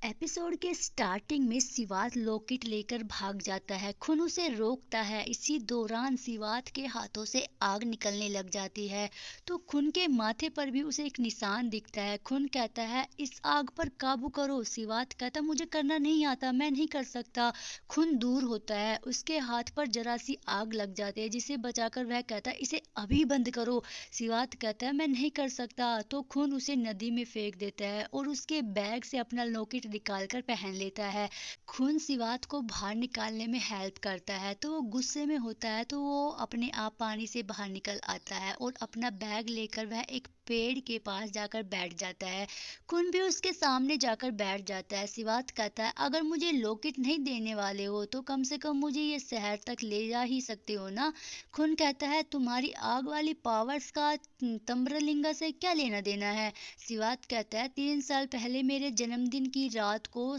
Episode के starting में सिवात locket लेकर भाग जाता है। खून उसे रोकता है। इसी दौरान सिवात के हाथों से आग निकलने लग जाती है तो खून के माथे पर भी उसे एक निशान दिखता है। खून कहता है इस आग पर काबू करो। सिवात कहता मुझे करना नहीं आता, मैं नहीं कर सकता। खून दूर होता है, उसके हाथ पर जरा सी आग लग जाती है जिसे बचाकर वह कहता है इसे अभी बंद करो। सिवात कहता है मैं नहीं कर सकता तो खून उसे नदी में फेंक देता है और उसके बैग से अपना लॉकेट निकालकर पहन लेता है। खून सिवात को बाहर निकालने में हेल्प करता है तो वो गुस्से में होता है तो वो अपने आप पानी से बाहर निकल आता है और अपना बैग लेकर वह एक पेड़ के पास जाकर बैठ जाता है। खून भी उसके सामने जाकर बैठ जाता है। सिवात कहता है अगर मुझे लॉकेट नहीं देने वाले हो तो कम से कम मुझे ये शहर तक ले जा ही सकते हो ना। खून कहता है तुम्हारी आग वाली पावर्स का तम्रलिंगा से क्या लेना देना है। सिवात कहता है 3 साल पहले मेरे जन्मदिन की रात को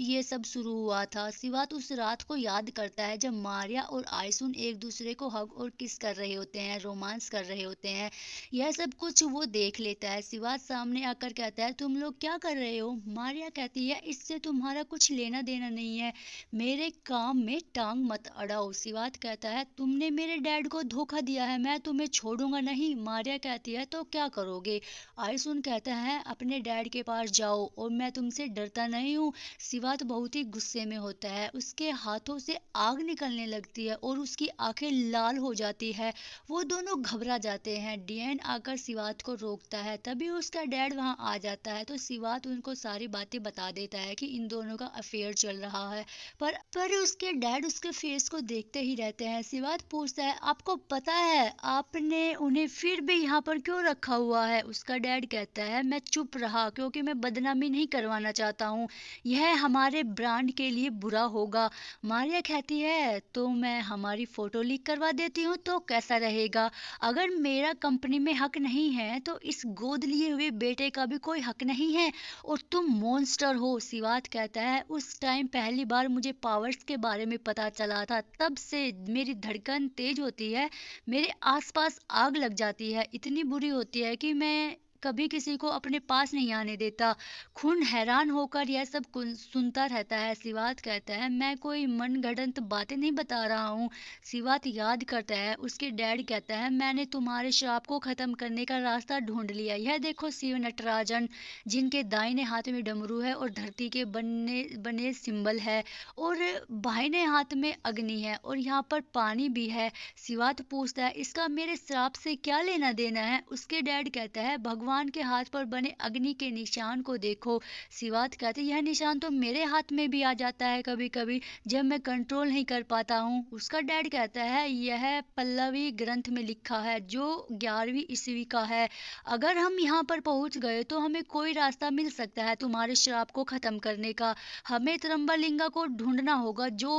ये सब शुरू हुआ था। सिवात उस रात को याद करता है जब मारिया और आयसुन एक दूसरे को हग और किस कर रहे होते हैं, रोमांस कर रहे होते हैं। यह सब कुछ वो देख लेता है। सिवात सामने आकर कहता है तुम लोग क्या कर रहे हो। मारिया कहती है इससे तुम्हारा कुछ लेना देना नहीं है, मेरे काम में टांग मत अड़ाओ। सिवात कहता है तुमने मेरे डैड को धोखा दिया है, मैं तुम्हें छोड़ूंगा नहीं। मारिया कहती है तो क्या करोगे। आयसुन कहता है अपने डैड के पास जाओ और मैं तुमसे डरता नहीं हूँ। सिवात बहुत ही गुस्से में होता है, उसके हाथों से आग निकलने लगती है और उसकी आंखें लाल हो जाती है। वो दोनों घबरा जाते हैं। डियन आकर सिवात को रोकता है, तभी उसका डैड वहां आ जाता है तो सिवात उनको सारी बातें बता देता है कि इन दोनों का अफेयर चल रहा है। पर उसके डैड उसके फेस को देखते ही रहते हैं। सिवात पूछता है आपको पता है आपने उन्हें फिर भी यहाँ पर क्यों रखा हुआ है। उसका डैड कहता है मैं चुप रहा क्योंकि मैं बदनामी नहीं करवाना चाहता हूँ, यह हमारे ब्रांड के लिए बुरा होगा। मारिया कहती है तो मैं हमारी फोटो लीक करवा देती हूँ तो कैसा रहेगा। अगर मेरा कंपनी में हक नहीं है तो इस गोद लिए हुए बेटे का भी कोई हक नहीं है और तुम मॉन्स्टर हो। सिवात कहता है उस टाइम पहली बार मुझे पावर्स के बारे में पता चला था, तब से मेरी धड़कन तेज होती है, मेरे आसपास आग लग जाती है, इतनी बुरी होती है कि मैं कभी किसी को अपने पास नहीं आने देता। खून हैरान होकर यह सब सुनता रहता है। सिवात कहता है मैं कोई मनगढ़ंत बातें नहीं बता रहा हूँ। सिवात याद करता है उसके डैड कहता है मैंने तुम्हारे श्राप को खत्म करने का रास्ता ढूंढ लिया। यह देखो शिव नटराजन जिनके दाहिने हाथ में डमरू है और धरती के बने बने सिंबल है और बाहिने हाथ में अग्नि है और यहाँ पर पानी भी है। सिवात पूछता है इसका मेरे श्राप से क्या लेना देना है। उसके डैड कहता है भगवान के हाथ पर बने अग्नि के निशान को देखो। सिवात कहते यह निशान तो मेरे हाथ में भी आ जाता है कभी कभी जब मैं कंट्रोल नहीं कर पाता हूँ। उसका डैड कहता है यह पल्लवी ग्रंथ में लिखा है जो 11वीं ईस्वी का है। अगर हम यहाँ पर पहुंच गए तो हमें कोई रास्ता मिल सकता है तुम्हारे श्राप को खत्म करने का। हमें त्रंबलिंगा को ढूंढना होगा जो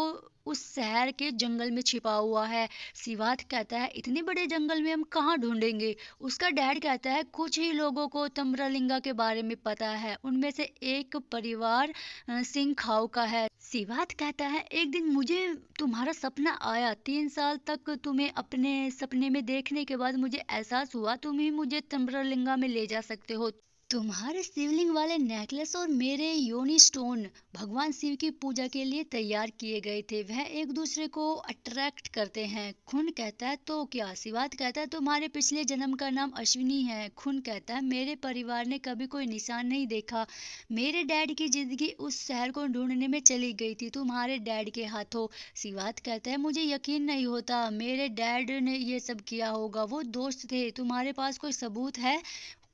उस शहर के जंगल में छिपा हुआ है। सिवात कहता है इतने बड़े जंगल में हम कहाँ ढूंढेंगे। उसका डैड कहता है कुछ ही लोगों को तम्रलिंगा के बारे में पता है, उनमें से एक परिवार सिंह खाओ का है। सिवात कहता है एक दिन मुझे तुम्हारा सपना आया, 3 साल तक तुम्हें अपने सपने में देखने के बाद मुझे एहसास हुआ तुम ही मुझे तम्रलिंगा में ले जा सकते हो। तुम्हारे शिवलिंग वाले नेकलेस और मेरे योनि स्टोन भगवान शिव की पूजा के लिए तैयार किए गए थे, वह एक दूसरे को अट्रैक्ट करते हैं। खून कहता है तो क्या। सिवात कहता है तुम्हारे पिछले जन्म का नाम अश्विनी है। खून कहता है मेरे परिवार ने कभी कोई निशान नहीं देखा, मेरे डैड की जिंदगी उस शहर को ढूंढने में चली गई थी तुम्हारे डैड के हाथों। सिवात कहता है मुझे यकीन नहीं होता मेरे डैड ने ये सब किया होगा, वो दोस्त थे, तुम्हारे पास कोई सबूत है।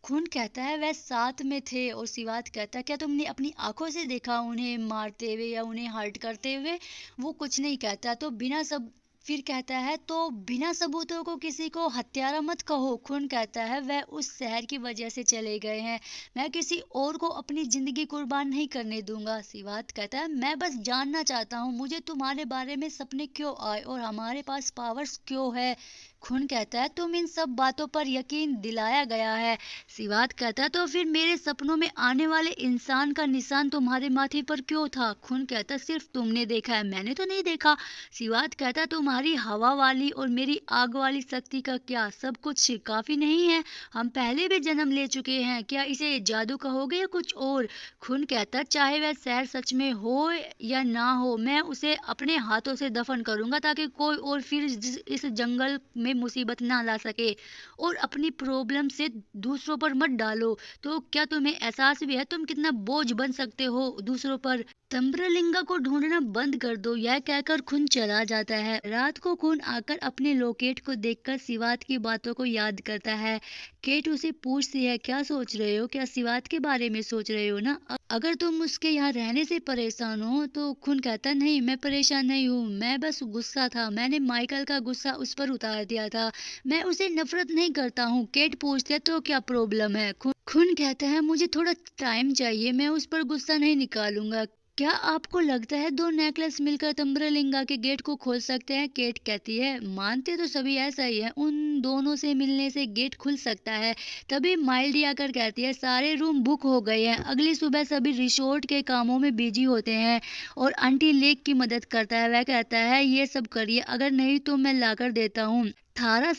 खून कहता है वह साथ में थे और सिवात कहता है क्या तुमने अपनी आंखों से देखा उन्हें मारते हुए या उन्हें हर्ट करते हुए। वो कुछ नहीं कहता तो बिना सब फिर कहता है तो बिना सबूतों को किसी को हत्यारा मत कहो। खून कहता है वह उस शहर की वजह से चले गए हैं, मैं किसी और को अपनी जिंदगी कुर्बान नहीं करने दूंगा। सिवात कहता है मैं बस जानना चाहता हूँ मुझे तुम्हारे बारे में सपने क्यों आए और हमारे पास पावर्स क्यों है। खून कहता है तुम इन सब बातों पर यकीन दिलाया गया है। सिवात कहता है तो फिर मेरे सपनों में आने वाले इंसान का निशान तुम्हारे माथे पर क्यों था? खून कहता है सिर्फ तुमने देखा है, मैंने तो नहीं देखा। सिवात कहता है तुम्हारी हवा वाली और मेरी आग वाली शक्ति का क्या सब कुछ काफी नहीं है? हम पहले भी जन्म ले चुके हैं, क्या इसे जादू कहोगे या कुछ और? खून कहता है चाहे वह शहर सच में हो या ना हो, मैं उसे अपने हाथों से दफन करूंगा ताकि कोई और फिर इस जंगल में मुसीबत ना ला सके। और अपनी प्रॉब्लम से दूसरों पर मत डालो। तो क्या तुम्हें एहसास भी है तुम कितना बोझ बन सकते हो दूसरों पर? तंब्रलिंगा को ढूंढना बंद कर दो, यह कहकर खून चला जाता है। रात को खून आकर अपने लॉकेट को देखकर सिवात की बातों को याद करता है। केट उसे पूछती है क्या सोच रहे हो, क्या सिवात के बारे में सोच रहे हो ना? अगर तुम उसके यहाँ रहने से परेशान हो तो खून कहता नहीं, मैं परेशान नहीं हूँ, मैं बस गुस्सा था, मैंने माइकल का गुस्सा उस पर उतार दिया था, मैं उसे नफरत नहीं करता हूँ। केट पूछती है तो क्या प्रॉब्लम है? खून कहता है मुझे थोड़ा टाइम चाहिए, मैं उस पर गुस्सा नहीं निकालूंगा। क्या आपको लगता है दो नेकलेस मिलकर तंब्रलिंगा के गेट को खोल सकते हैं? केट कहती है मानते तो सभी ऐसा ही है, उन दोनों से मिलने से गेट खुल सकता है। तभी माइल्डी आकर कहती है सारे रूम बुक हो गए हैं, अगली सुबह सभी रिसोर्ट के कामों में बिजी होते हैं और आंटी लेक की मदद करता है। वह कहता है ये सब करिए, अगर नहीं तो मैं लाकर देता हूँ। थारा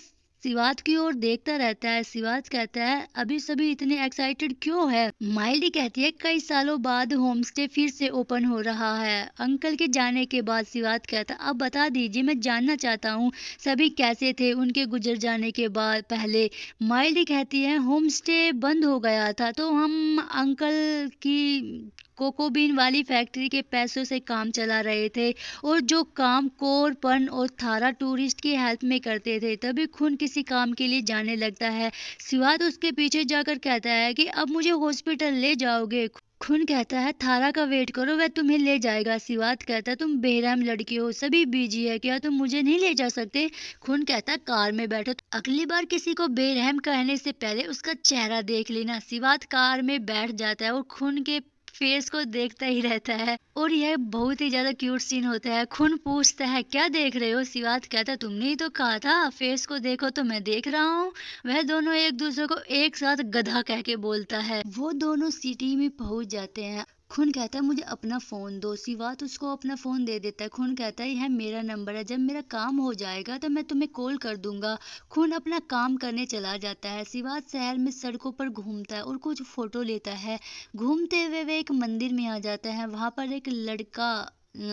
सिवात की ओर देखता रहता है। सिवात कहता है अभी सभी इतने एक्साइटेड क्यों है? माइल्डी कहती है कई सालों बाद होमस्टे फिर से ओपन हो रहा है अंकल के जाने के बाद। सिवात कहता है अब बता दीजिए, मैं जानना चाहता हूँ सभी कैसे थे उनके गुजर जाने के बाद पहले। माइल्डी कहती है होमस्टे बंद हो गया था तो हम अंकल की कोकोबीन वाली फैक्ट्री के पैसों से काम चला रहे थे और जो काम कोरपन और थारा टूरिस्ट की हेल्प में करते थे। तभी खून किसी काम के लिए जाने लगता है। सिवात उसके पीछे जाकर कहता है कि अब मुझे हॉस्पिटल ले जाओगे? खून कहता है थारा का वेट करो, वह तुम्हें ले जाएगा। सिवात कहता है तुम बेरहम लड़की हो, सभी बिजी है, क्या तुम मुझे नहीं ले जा सकते? खून कहता है कार में बैठो, अगली बार किसी को बेरहम कहने से पहले उसका चेहरा देख लेना। सिवात कार में बैठ जाता है और खून के फेस को देखता ही रहता है और यह बहुत ही ज्यादा क्यूट सीन होता है। खून पूछता है क्या देख रहे हो? सिवात कहता है तुमने ही तो कहा था फेस को देखो, तो मैं देख रहा हूँ। वह दोनों एक दूसरे को एक साथ गधा कह के बोलता है। वो दोनों सिटी में पहुंच जाते हैं। खून कहता है मुझे अपना फोन दो। सिवात उसको अपना फोन दे देता है। खून कहता है यह मेरा नंबर है, जब मेरा काम हो जाएगा तो मैं तुम्हें कॉल कर दूंगा। खून अपना काम करने चला जाता है। सिवात शहर में सड़कों पर घूमता है और कुछ फोटो लेता है। घूमते हुए वे एक मंदिर में आ जाता है, वहां पर एक लड़का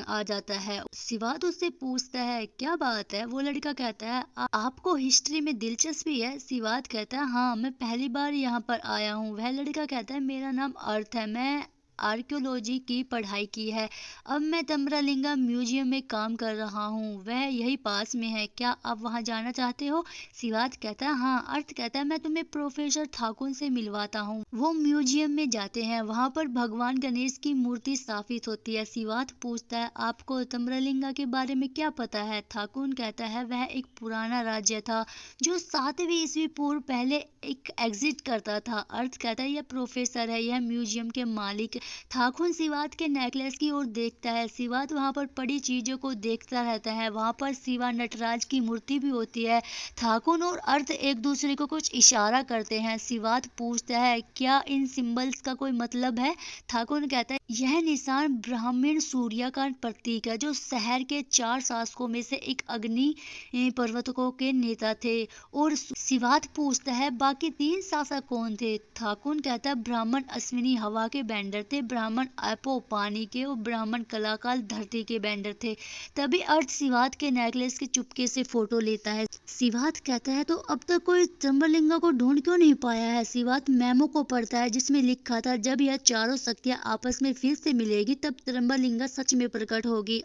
आ जाता है। सिवात उससे पूछता है क्या बात है? वो लड़का कहता है आपको हिस्ट्री में दिलचस्पी है? सिवात कहता है हाँ, मैं पहली बार यहाँ पर आया हूँ। वह लड़का कहता है मेरा नाम अर्थ है, मैं आर्कियोलॉजी की पढ़ाई की है, अब मैं तंब्रलिंगा म्यूजियम में काम कर रहा हूँ, वह यही पास में है, क्या आप वहाँ जाना चाहते हो? सिवात कहता है हाँ। अर्थ कहता है मैं तुम्हें प्रोफेसर ठाकुर से मिलवाता हूँ। वो म्यूजियम में जाते हैं, वहाँ पर भगवान गणेश की मूर्ति स्थापित होती है। सिवात पूछता है आपको तंब्रलिंगा के बारे में क्या पता है? ठाकुर कहता है वह एक पुराना राज्य था जो 7वीं ईस्वी पूर्व पहले एक एग्जिट करता था। अर्थ कहता है यह प्रोफेसर है, यह म्यूजियम के मालिक। ठाकुर सिवात के नेकलेस की ओर देखता है। सिवात वहां पर पड़ी चीजों को देखता रहता है, वहां पर शिवा नटराज की मूर्ति भी होती है। ठाकुर और अर्थ एक दूसरे को कुछ इशारा करते हैं। सिवात पूछता है क्या इन सिंबल्स का कोई मतलब है? ठाकुर कहता है यह निशान ब्राह्मण सूर्य का प्रतीक है जो शहर के 4 शासकों में से एक अग्नि पर्वतकों के नेता थे। और सिवात पूछता है बाकी 3 शासक कौन थे? ठाकुर कहता है ब्राह्मण अश्विनी हवा के बैंडर थे, ब्राह्मण एपो पानी के और ब्राह्मण कलाकाल धरती के बैंडर थे। तभी अर्थ सिवात के नेकलेस के चुपके से फोटो लेता है। सिवात कहता है तो अब तक कोई तंब्रलिंगा को ढूंढ क्यों नहीं पाया है? सिवात मेमो को पढ़ता है जिसमें लिखा था जब यह चारों शक्तियां आपस में फिर से मिलेगी तब तंब्रलिंगा सच में प्रकट होगी।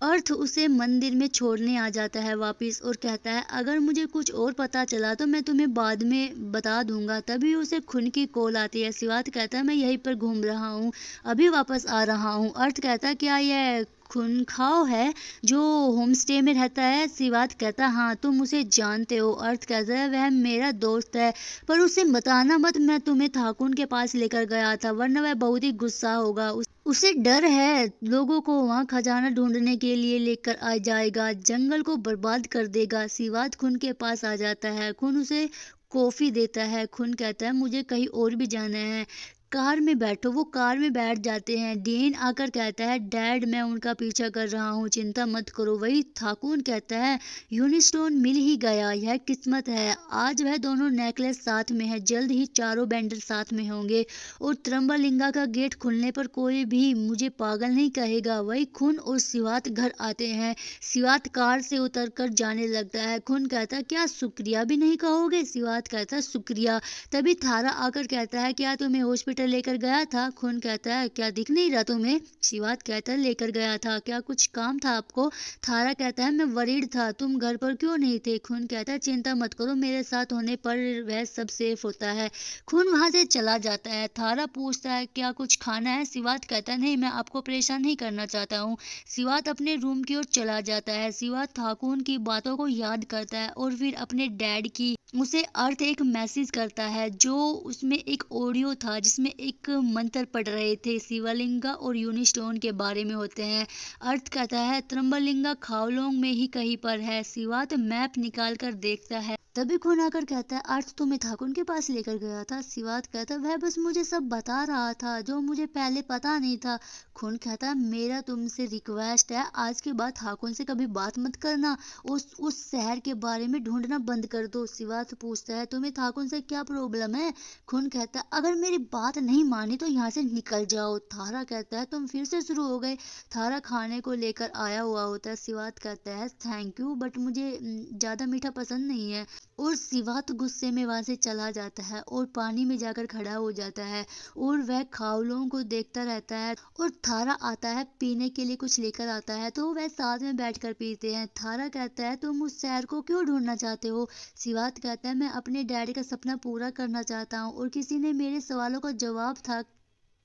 अर्थ उसे मंदिर में छोड़ने आ जाता है वापिस और कहता है अगर मुझे कुछ और पता चला तो मैं तुम्हें बाद में बता दूंगा। तभी उसे खून की कॉल आती है। सिवात कहता है मैं यहीं पर घूम रहा हूँ, अभी वापस आ रहा हूँ। अर्थ कहता है क्या यह खूनखाव है जो होम स्टे में रहता है? सिवात कहता है हाँ, तुम उसे जानते हो? अर्थ कहता है वह मेरा दोस्त है, पर उसे बताना मत मैं तुम्हें ठाकुर के पास लेकर गया था वरना वह बहुत ही गुस्सा होगा। उसे डर है लोगों को वहां खजाना ढूंढने के लिए लेकर आ जाएगा, जंगल को बर्बाद कर देगा। सिवात खून के पास आ जाता है। खून उसे कॉफी देता है। खून कहता है मुझे कहीं और भी जाना है, कार में बैठो। वो कार में बैठ जाते हैं। डीन आकर कहता है डैड मैं उनका पीछा कर रहा हूँ, चिंता मत करो। वही ठाकुर कहता है यूनिस्टोन मिल ही गया, यह किस्मत है। आज वह दोनों नेकलेस साथ में है, जल्द ही चारों बैंडल साथ में होंगे और त्रम्बलिंगा का गेट खुलने पर कोई भी मुझे पागल नहीं कहेगा। वही खून और सिवात घर आते हैं। सिवात कार से उतरकर जाने लगता है। खून कहता है क्या शुक्रिया भी नहीं कहोगे? सिवात कहता है शुक्रिया। तभी थारा आकर कहता है क्या तुम्हें हॉस्पिटल लेकर गया था? खून कहता है क्या दिख नहीं रहा तुम्हें? सिवात कहता है लेकर गया था, क्या कुछ काम था आपको? थारा कहता है मैं वरीड था, तुम घर पर क्यों नहीं थे? खून कहता है चिंता मत करो, मेरे साथ होने पर वह सब सेफ होता है। खून वहां से चला जाता है। थारा पूछता है क्या कुछ खाना है? सिवात कहता है नहीं, मैं आपको परेशान नहीं करना चाहता हूँ। सिवात अपने रूम की ओर चला जाता है। सिवात ठाकुर की बातों को याद करता है और फिर अपने डैड की उसे अर्थ एक मैसेज करता है, जो उसमें एक ऑडियो था जिसमें एक मंत्र पढ़ रहे थे, शिवलिंगा और यूनिस्टोन के बारे में होते हैं। अर्थ कहता है त्रम्बलिंगा खावलोंग में ही कहीं पर है। सिवात मैप निकाल कर देखता है। तभी खून आकर कहता है अर्थ तुम्हें ठाकुर के पास लेकर गया था? सिवात कहता है वह बस मुझे सब बता रहा था जो मुझे पहले पता नहीं था। खून कहता है मेरा तुमसे रिक्वेस्ट है, आज के बाद ठाकुर से कभी बात मत करना, उस शहर के बारे में ढूंढना बंद कर दो। सिवात पूछता है तुम्हें ठाकुर से क्या प्रॉब्लम है? खून कहता है अगर मेरी बात नहीं मानी तो यहाँ से निकल जाओ। थारा कहता है तुम फिर से शुरू हो गए। थारा खाने को लेकर आया हुआ होता है। सिवात कहता है थैंक यू बट मुझे ज्यादा मीठा पसंद नहीं है। और सिवात गुस्से में वहां से चला जाता है और पानी में जाकर खड़ा हो जाता है और वह खावलों को देखता रहता है। और थारा आता है पीने के लिए कुछ लेकर आता है तो वह साथ में बैठकर पीते हैं। थारा कहता है तुम उस शहर को क्यों ढूंढना चाहते हो? सिवात कहता है मैं अपने डैडी का सपना पूरा करना चाहता हूँ और किसी ने मेरे सवालों का जवाब था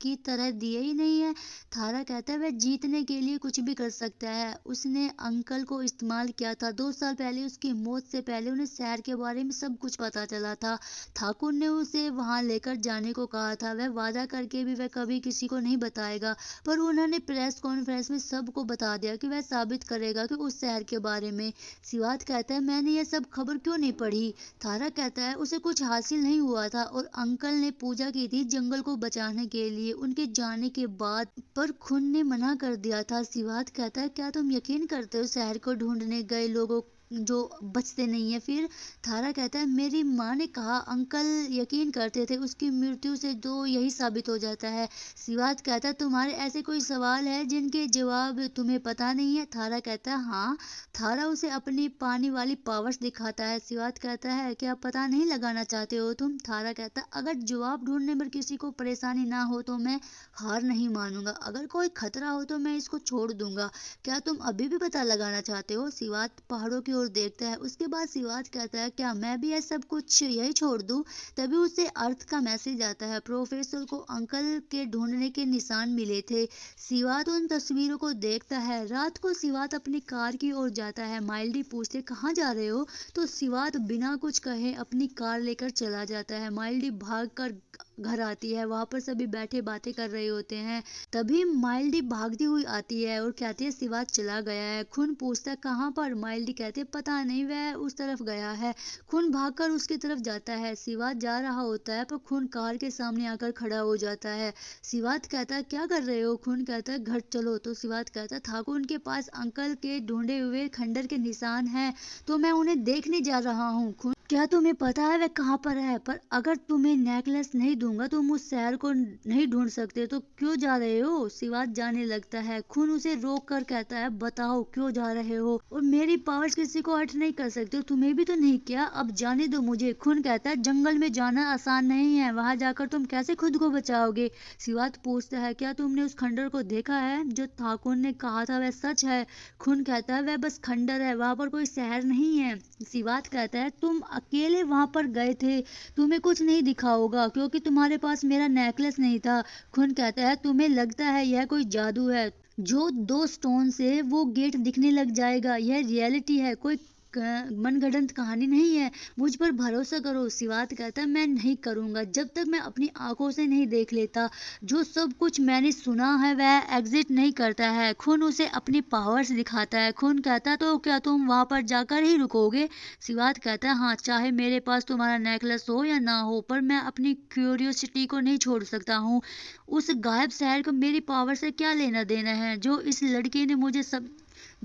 की तरह दिए ही नहीं है। थारा कहता है वह जीतने के लिए कुछ भी कर सकता है। उसने अंकल को इस्तेमाल किया था। 2 साल पहले उसकी मौत से पहले उन्हें शहर के बारे में सब कुछ पता चला था। ठाकुर ने उसे वहां लेकर जाने को कहा था। वह वादा करके भी वह कभी किसी को नहीं बताएगा, पर उन्होंने प्रेस कॉन्फ्रेंस में सबको बता दिया कि वह साबित करेगा कि उस शहर के बारे में। सिवात कहता है मैंने यह सब खबर क्यों नहीं पढ़ी? थारा कहता है उसे कुछ हासिल नहीं हुआ था और अंकल ने पूजा की थी जंगल को बचाने के लिए उनके जाने के बाद, पर खून ने मना कर दिया था। सिवात कहता है क्या तुम यकीन करते हो शहर को ढूंढने गए लोगों जो बचते नहीं है? फिर थारा कहता है मेरी माँ ने कहा अंकल यकीन करते थे, उसकी मृत्यु से तो यही साबित हो जाता है। सिवात कहता है तुम्हारे ऐसे कोई सवाल है जिनके जवाब तुम्हें पता नहीं है? थारा कहता है हाँ। थारा उसे अपनी पानी वाली पावर्स दिखाता है। सिवात कहता है क्या पता नहीं लगाना चाहते हो तुम? थारा कहता है अगर जवाब ढूंढने पर किसी को परेशानी ना हो तो मैं हार नहीं मानूंगा, अगर कोई खतरा हो तो मैं इसको छोड़ दूंगा। क्या तुम अभी भी पता लगाना चाहते हो? सिवात पहाड़ों की ओर देखता है। उसके बाद सिवात कहता है क्या मैं भी यह सब कुछ यही छोड़ दूं? तभी उसे अर्थ का मैसेज आता है। प्रोफेसर को अंकल के ढूंढने के निशान मिले थे। सिवात उन तस्वीरों को देखता है। रात को सिवात अपनी कार की ओर जाता है। माइल्डी पूछते कहाँ जा रहे हो? तो सिवात बिना कुछ कहे अपनी कार लेकर चला जाता है। माइल्डी भागकर घर आती है। वहां पर सभी बैठे बातें कर रहे होते हैं। तभी माइल्डी भागती हुई आती है और कहती है सिवात चला गया है। खून पूछता है कहाँ पर? माइल्डी कहती है पता नहीं, वह उस तरफ गया है। खून भागकर उसकी तरफ जाता है। सिवात जा रहा होता है पर खून कार के सामने आकर खड़ा हो जाता है। सिवात कहता है क्या कर रहे हो? खून कहता है घर चलो। तो सिवात कहता है ठाकुर उनके पास अंकल के ढूंढे हुए खंडर के निशान हैं तो मैं उन्हें देखने जा रहा हूँ। क्या तुम्हें पता है वह कहाँ पर है? पर अगर तुम्हें नेकलेस नहीं दूंगा तुम उस शहर को नहीं ढूंढ सकते, तो क्यों जा रहे हो? सिवात जाने लगता है। खून उसे रोक कर कहता है बताओ क्यों जा रहे हो? और मेरी पावर्स किसी को हर्ट नहीं कर सकते, तुम्हें भी तो नहीं किया, अब जाने दो मुझे। खून कहता है जंगल में जाना आसान नहीं है, वहां जाकर तुम कैसे खुद को बचाओगे? सिवात पूछता है क्या तुमने उस खंडर को देखा है? जो ठाकुर ने कहा था वह सच है? खून कहता है वह बस खंडर है, वहां पर कोई शहर नहीं है। सिवात कहता है तुम अकेले वहां पर गए थे, तुम्हें कुछ नहीं दिखा होगा क्योंकि तुम्हारे पास मेरा नेकलेस नहीं था। खून कहता है तुम्हें लगता है यह कोई जादू है, जो 2 स्टोन से वो गेट दिखने लग जाएगा, यह रियलिटी है, कोई मनगढ़ंत कहानी नहीं है, मुझ पर भरोसा करो। सिवात कहता है मैं नहीं करूंगा जब तक मैं अपनी आंखों से नहीं देख लेता। जो सब कुछ मैंने सुना है वह एग्जिट नहीं करता है। खून उसे अपनी पावर्स दिखाता है। खून कहता है तो क्या तुम वहां पर जाकर ही रुकोगे? सिवात कहता है हाँ, चाहे मेरे पास तुम्हारा नेकलेस हो या ना हो, पर मैं अपनी क्यूरियोसिटी को नहीं छोड़ सकता हूँ। उस गायब शहर को मेरी पावर से क्या लेना देना है?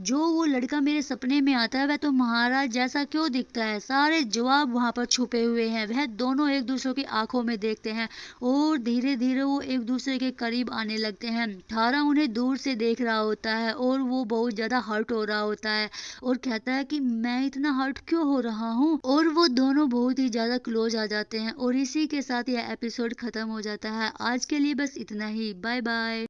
जो वो लड़का मेरे सपने में आता है वह तो महाराज जैसा क्यों दिखता है? सारे जवाब वहां पर छुपे हुए हैं। वह दोनों एक दूसरे की आंखों में देखते हैं और धीरे धीरे वो एक दूसरे के करीब आने लगते हैं। थारा उन्हें दूर से देख रहा होता है और वो बहुत ज्यादा हर्ट हो रहा होता है और कहता है कि मैं इतना हर्ट क्यों हो रहा हूँ। और वो दोनों बहुत ही ज्यादा क्लोज आ जाते हैं और इसी के साथ यह एपिसोड खत्म हो जाता है। आज के लिए बस इतना ही। Bye bye.